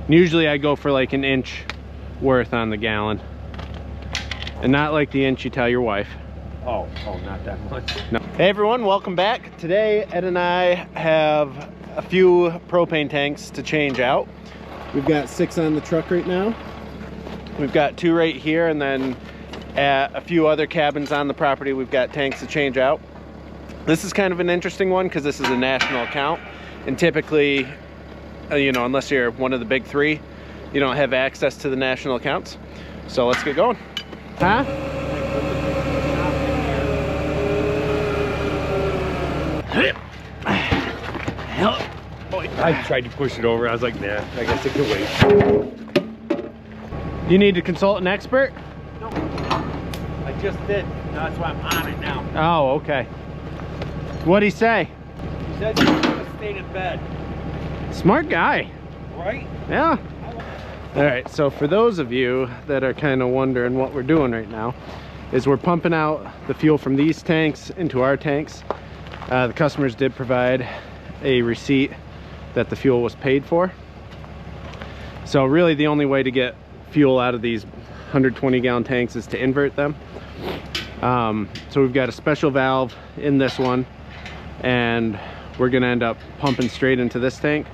And usually I go for like an inch worth on the gallon. And not like the inch you tell your wife. Oh, not that much. No. Hey everyone, welcome back. Today Ed and I have a few propane tanks to change out. We've got 6 on the truck right now. We've got 2 right here, and then at a few other cabins on the property we've got tanks to change out. This is kind of an interesting one because this is a national account, and typically you know, unless you're one of the big 3, you don't have access to the national accounts. So let's get going. Huh? I tried to push it over. I was like, nah, I guess it could wait. You need to consult an expert? No, I just did. That's why I'm on it now. Oh, okay. What'd he say? He said you're gonna stay in bed. Smart guy. Right? Yeah. All right, so for those of you that are kind of wondering what we're doing right now, is we're pumping out the fuel from these tanks into our tanks. The customers did provide a receipt that the fuel was paid for. So really the only way to get fuel out of these 120 gallon tanks is to invert them. So we've got a special valve in this one, and we're gonna end up pumping straight into this tank.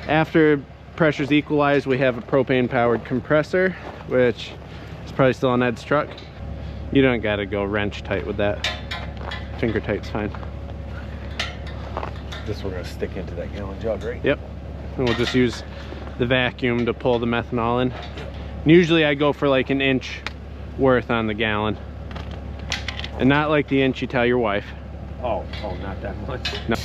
After pressure's equalized, we have a propane powered compressor, which is probably still on Ed's truck. You don't gotta go wrench tight with that. Finger tight's fine. This we're gonna stick into that gallon jug, right? Yep. And we'll just use the vacuum to pull the methanol in. And usually I go for like an inch worth on the gallon. And not like the inch you tell your wife. Oh, not that much. No.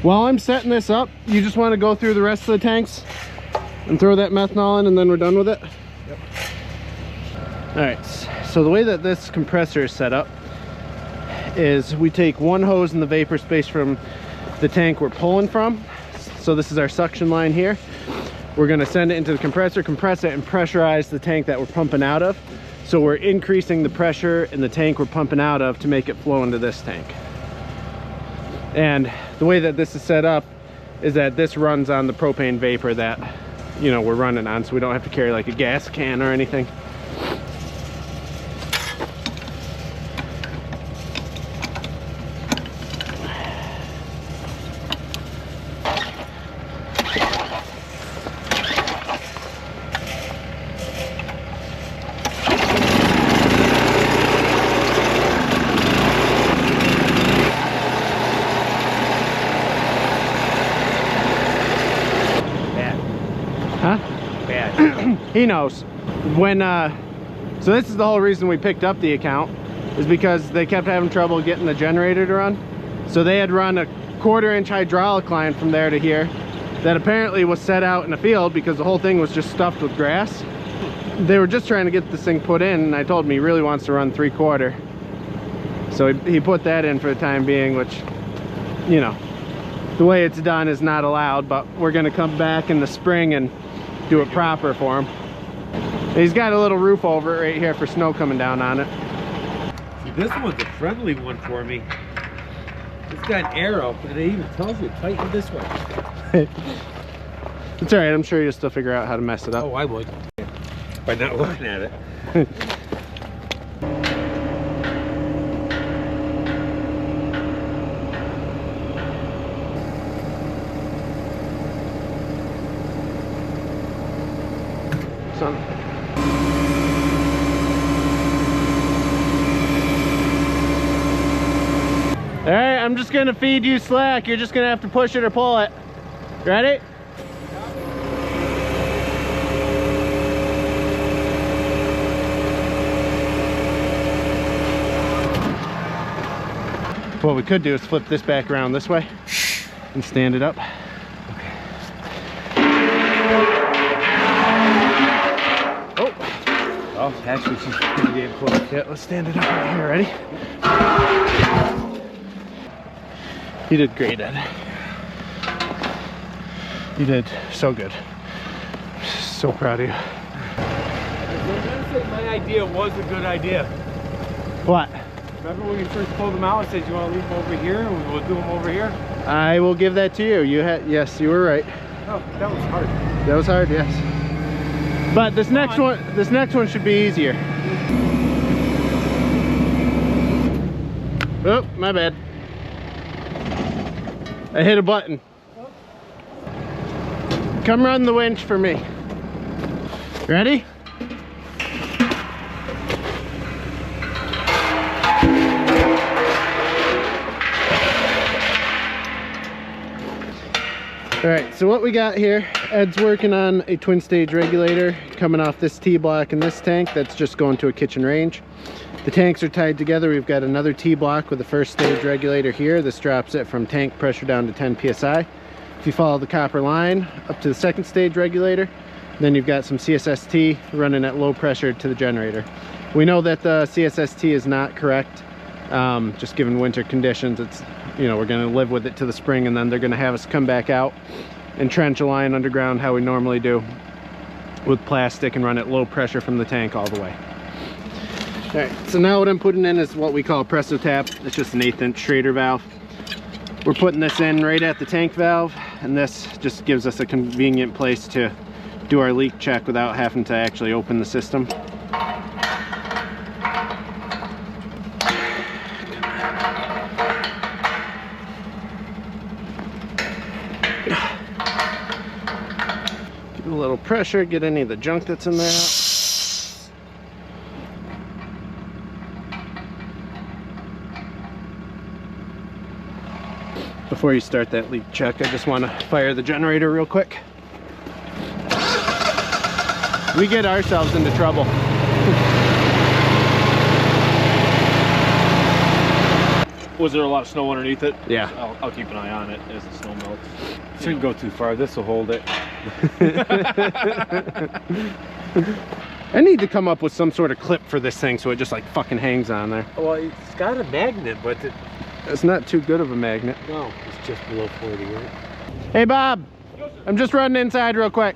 While I'm setting this up, you just want to go through the rest of the tanks and throw that methanol in, and then we're done with it? Yep. All right, so the way that this compressor is set up is we take one hose in the vapor space from the tank we're pulling from. So this is our suction line here. We're gonna send it into the compressor, compress it, and pressurize the tank that we're pumping out of. So we're increasing the pressure in the tank we're pumping out of to make it flow into this tank. And the way that this is set up is that this runs on the propane vapor that, you know, we're running on, so we don't have to carry like a gas can or anything. He knows. When so this is the whole reason we picked up the account, is because they kept having trouble getting the generator to run. So they had run a 1/4 inch hydraulic line from there to here that apparently was set out in the field because the whole thing was just stuffed with grass. They were just trying to get this thing put in, and I told him he really wants to run 3/4. So he put that in for the time being, which, you know, the way it's done is not allowed, but we're gonna come back in the spring and do it proper for him. He's got a little roof over it right here for snow coming down on it. See, this one's a friendly one for me. It's got an arrow, and it even tells you tighten this way. It's all right, I'm sure you'll still figure out how to mess it up. Oh, I would. By not looking at it. Son. All right, I'm just gonna feed you slack. You're just gonna have to push it or pull it. Ready? What we could do is flip this back around this way and stand it up. Oh, actually, she's pretty damn close. Yeah, let's stand it up right here. Ready? You did great, Ed. You did so good. So proud of you. My idea was a good idea. What? Remember when you first pulled them out and said you want to leave them over here and we'll do them over here? I will give that to you. Yes, you were right. Oh, that was hard. That was hard, yes. But this next one should be easier. Oh, my bad. I hit a button. Come run the winch for me. Ready? All right, so what we got here, Ed's working on a twin stage regulator coming off this T-block in this tank that's just going to a kitchen range. The tanks are tied together. We've got another T-block with a first stage regulator here. This drops it from tank pressure down to 10 psi. If you follow the copper line up to the second stage regulator, then you've got some CSST running at low pressure to the generator. We know that the CSST is not correct, just given winter conditions. It's, you know, we're going to live with it to the spring, and then they're going to have us come back out and trench a line underground how we normally do with plastic and run at low pressure from the tank all the way. All right, so now what I'm putting in is what we call a presso tap. It's just an 1/8 inch Schrader valve. We're putting this in right at the tank valve, and this just gives us a convenient place to do our leak check without having to actually open the system. Give it a little pressure, get any of the junk that's in there out. Before you start that leak check, I just want to fire the generator real quick. We get ourselves into trouble. Was there a lot of snow underneath it? Yeah. I'll keep an eye on it as the snow melts. Shouldn't go too far. This will hold it. I need to come up with some sort of clip for this thing so it just like fucking hangs on there. Well, it's got a magnet, but It's not too good of a magnet. no, it's just below 40, right? Hey Bob, I'm just running inside real quick.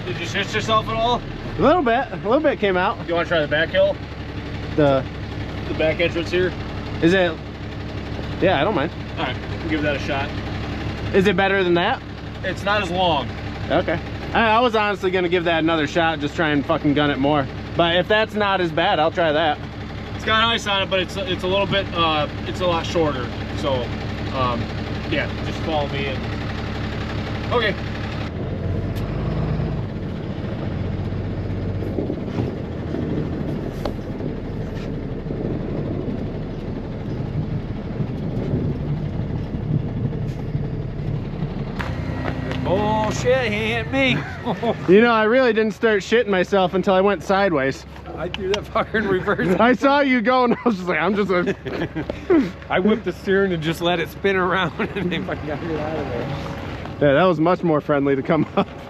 Did you shit yourself at all? A little bit came out. You want to try the back hill? The back entrance here? Is it? Yeah, I don't mind. All right, we'll give that a shot. Is it better than that? It's not as long. Okay. I was honestly gonna give that another shot, just try and fucking gun it more. But if that's not as bad, I'll try that. It's got ice on it, but it's a little bit, it's a lot shorter. So, yeah, just follow me and, okay. Oh shit, he hit me. You know, I really didn't start shitting myself until I went sideways. I threw that fucker in reverse. I saw you go and I was just like, I whipped the steering and just let it spin around and they fucking got it out of there. Yeah, that was much more friendly to come up. Did you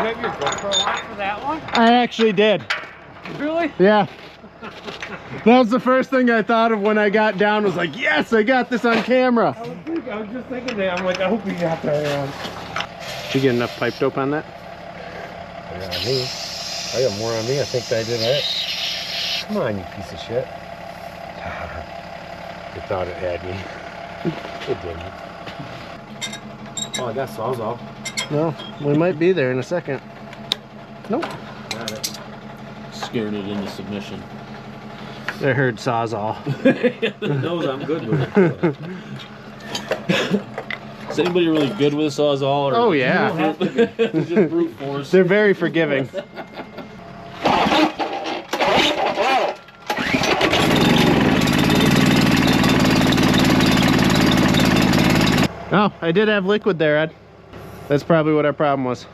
have your GoPro on for that one? I actually did. Really? Yeah. That was the first thing I thought of when I got down, was like, yes, I got this on camera. I was just thinking that. I'm like, I hope you got that on. Did you get enough pipe dope on that? Yeah, me. I got more on me. I think I did that. Come on, you piece of shit. You thought it had me. It didn't. Oh, I got Sawzall. No, we might be there in a second. Nope. Got it. Scared it into submission. I heard Sawzall. It knows I'm good with it. Is anybody really good with a Sawzall? Or Oh, yeah. just brute force. They're very forgiving. Oh, I did have liquid there, Ed. That's probably what our problem was.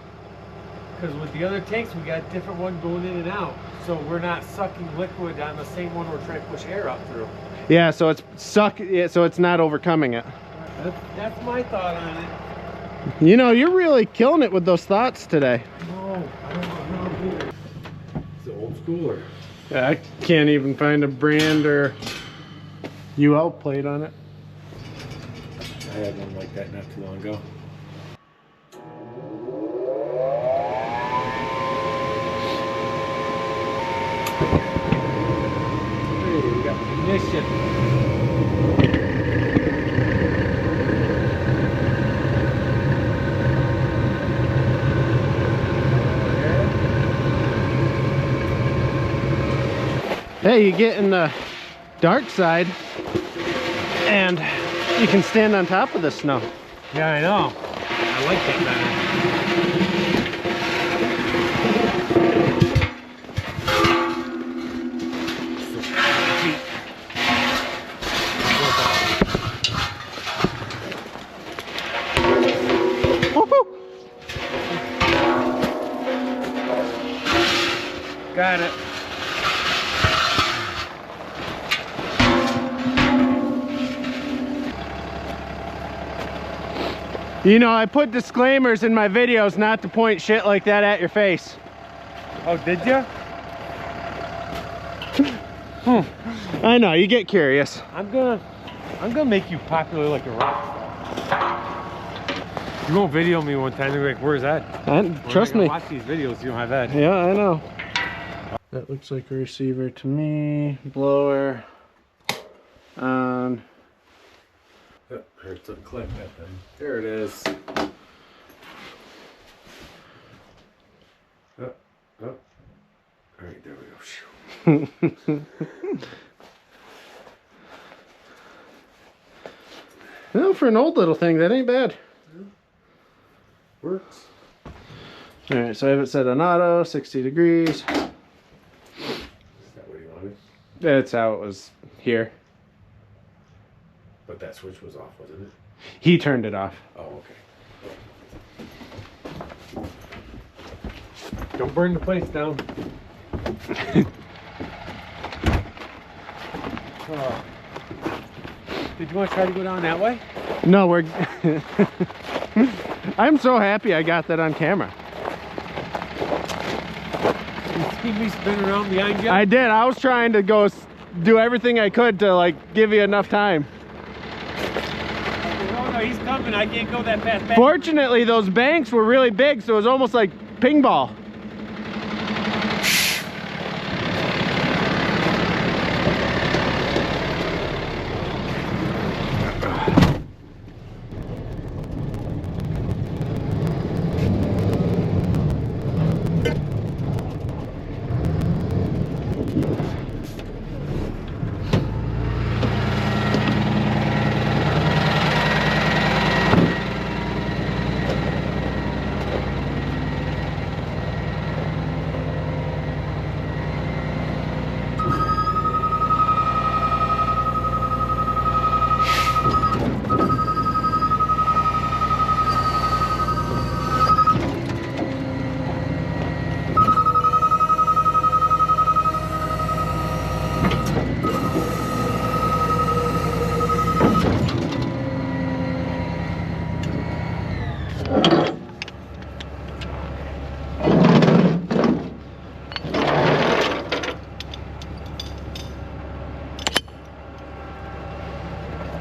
Because with the other tanks, we got different one going in and out. So we're not sucking liquid on the same one we're trying to push air up through. Yeah, so it's so it's not overcoming it. That's my thought on it. You know, you're really killing it with those thoughts today. No, I don't know how to do it. It's an old schooler. I can't even find a brand or UL plate on it. I had one like that not too long ago. Hey, we got ignition. Hey, you get in the dark side and you can stand on top of the snow. Yeah, I know. I like that better. Got it. You know, I put disclaimers in my videos not to point shit like that at your face. Oh, did you? I know, you get curious. I'm gonna make you popular like a rock star. You won't video me one time and be like, where's Ed? Trust me. Watch these videos, you don't have Ed. Yeah, I know. That looks like a receiver to me. Blower on. Oh, hurts to click that thing. There it is. Oh. All right, there we go. Well, for an old little thing, that ain't bad. Works. All right, so I have it set on auto, 60 degrees. Is that what you wanted? That's how it was here. But that switch was off, wasn't it? He turned it off. Oh, okay. Don't burn the place down. Oh. Did you want to try to go down that way? No, we're... I'm so happy I got that on camera. You see me spin around behind you? I did. I was trying to go do everything I could to, like, give you enough time. Oh, no, he's coming. I can't go that fast back. Fortunately, those banks were really big, so it was almost like ping ball.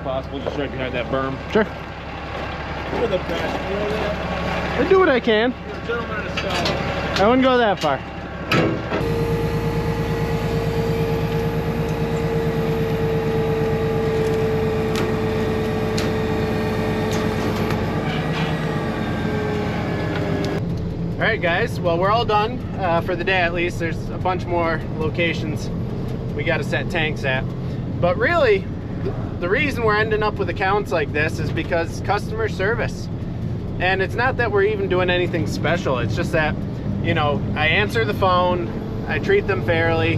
possible, just right behind that berm. Sure. For the best, you know that? I do what I can. You're a gentleman in a style. I wouldn't go that far. All right, guys, well, we're all done for the day, at least. There's a bunch more locations we got to set tanks at. But really, the reason we're ending up with accounts like this is because customer service. And it's not that we're even doing anything special. It's just that, you know, I answer the phone, I treat them fairly,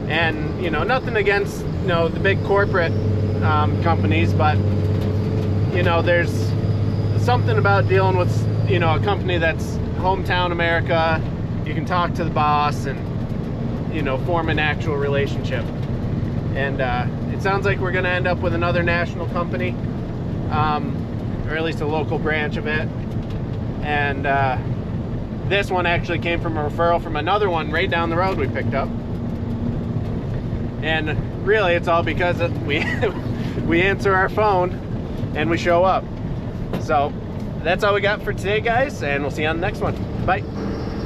and, you know, nothing against, you know, the big corporate companies, but, you know, there's something about dealing with, you know, a company that's hometown America. You can talk to the boss and, you know, form an actual relationship. And it sounds like we're going to end up with another national company, or at least a local branch of it. And this one actually came from a referral from another one right down the road we picked up. And really, it's all because we we answer our phone and we show up. So that's all we got for today, guys, and we'll see you on the next one. Bye.